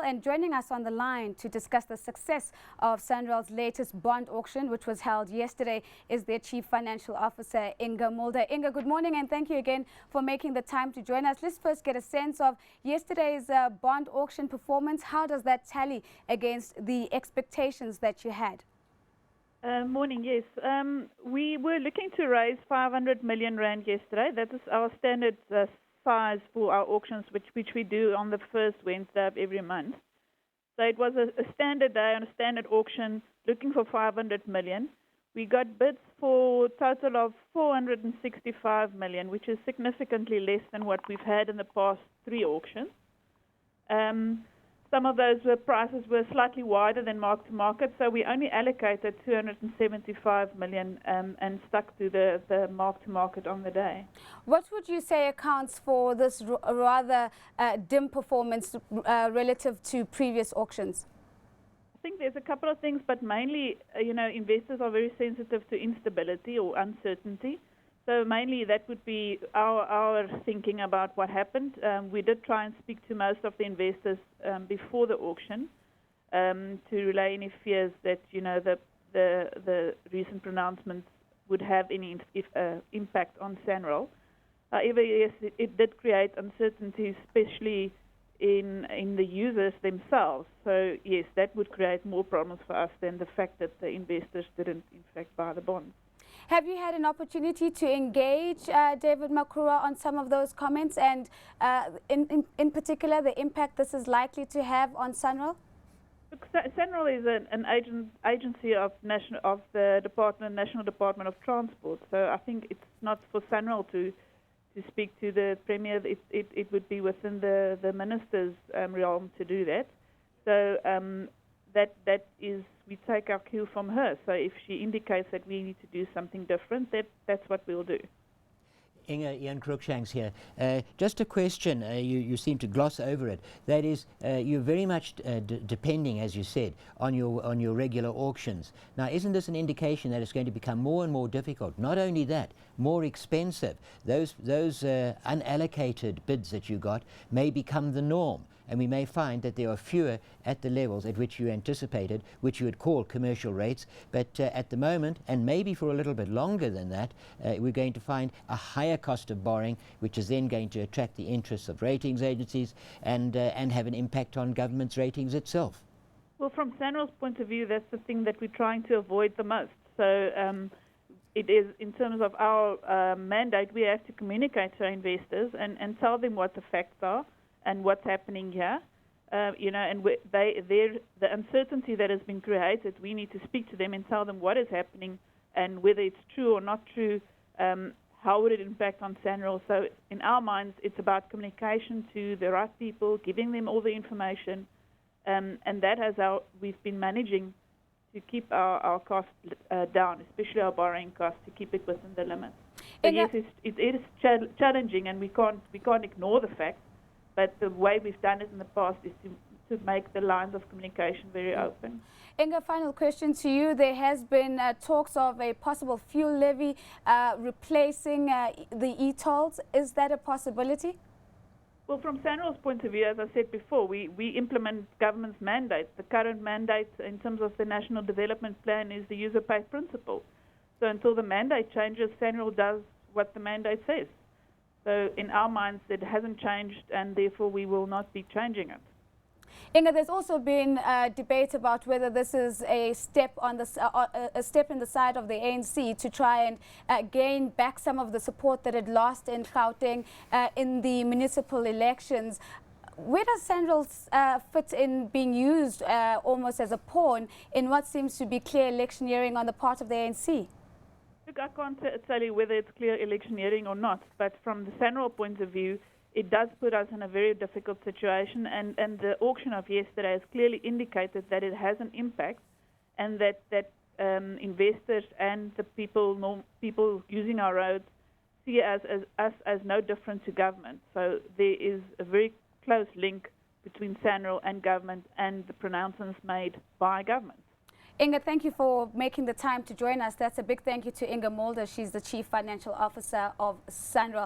and joining us on the line to discuss the success of Sanral's latest bond auction, which was held yesterday, is their Chief Financial Officer, Inge Mulder. Inge, good morning and thank you again for making the time to join us. Let's first get a sense of yesterday's bond auction performance. How does that tally against the expectations that you had? Morning, yes. We were looking to raise 500 million rand yesterday. That is our standard size for our auctions, which we do on the first Wednesday of every month. So it was a standard day on a standard auction looking for 500 million. We got bids for a total of 465 million, which is significantly less than what we've had in the past three auctions. Some of those prices were slightly wider than mark to market, so we only allocated 275 million and stuck to the mark to market on the day. What would you say accounts for this rather dim performance relative to previous auctions? I think there's a couple of things, but mainly, investors are very sensitive to instability or uncertainty. So mainly that would be our thinking about what happened. We did try and speak to most of the investors before the auction to relay any fears that the recent pronouncements would have any impact on Sanral. However, yes, it did create uncertainty, especially in the users themselves. So yes, that would create more problems for us than the fact that the investors didn't in fact buy the bonds. Have you had an opportunity to engage David Makhura on some of those comments and in particular the impact this is likely to have on Sanral? Look, Sanral is an agency of the National Department of Transport, so I think it's not for Sanral to speak to the Premier. It would be within the Minister's realm to do that. So that is, we take our cue from her. So if she indicates that we need to do something different, that's what we'll do. Inge, Ian Cruikshanks here. Just a question, you seem to gloss over it. That is, you're very much depending, as you said, on your regular auctions. Now, isn't this an indication that it's going to become more and more difficult? Not only that, more expensive. Those unallocated bids that you got may become the norm, and we may find that there are fewer at the levels at which you anticipated, which you would call commercial rates. But at the moment, and maybe for a little bit longer than that, we're going to find a higher cost of borrowing, which is then going to attract the interests of ratings agencies and have an impact on government's ratings itself. Well, from Sanral's point of view, that's the thing that we're trying to avoid the most. So it is, in terms of our mandate, we have to communicate to our investors and tell them what the facts are and what's happening here. And the uncertainty that has been created, we need to speak to them and tell them what is happening and whether it's true or not true. How would it impact on Sanral? So in our minds, it's about communication to the right people, giving them all the information, and that has we've been managing to keep our costs down, especially our borrowing costs, to keep it within the limits. So yes, it is challenging, and we can't ignore the fact. But the way we've done it in the past is to make the lines of communication very open. Inge, final question to you. There has been talks of a possible fuel levy replacing the e-tolls. Is that a possibility? Well, from Sanral's point of view, as I said before, we implement government's mandates. The current mandate in terms of the National Development Plan is the user pay principle. So until the mandate changes, Sanral does what the mandate says. So in our minds, it hasn't changed, and therefore we will not be changing it. Inge, there's also been debate about whether this is a step on a step in the side of the ANC to try and gain back some of the support that it lost in Gauteng in the municipal elections. Where does Sanral fit in being used almost as a pawn in what seems to be clear electioneering on the part of the ANC? Look, I can't tell you whether it's clear electioneering or not, but from the Sanral point of view, it does put us in a very difficult situation, and the auction of yesterday has clearly indicated that it has an impact, and that investors and the people using our roads see us as no different to government. So there is a very close link between Sanral and government and the pronouncements made by government. Inge, thank you for making the time to join us. That's a big thank you to Inge Mulder. She's the Chief Financial Officer of Sanral.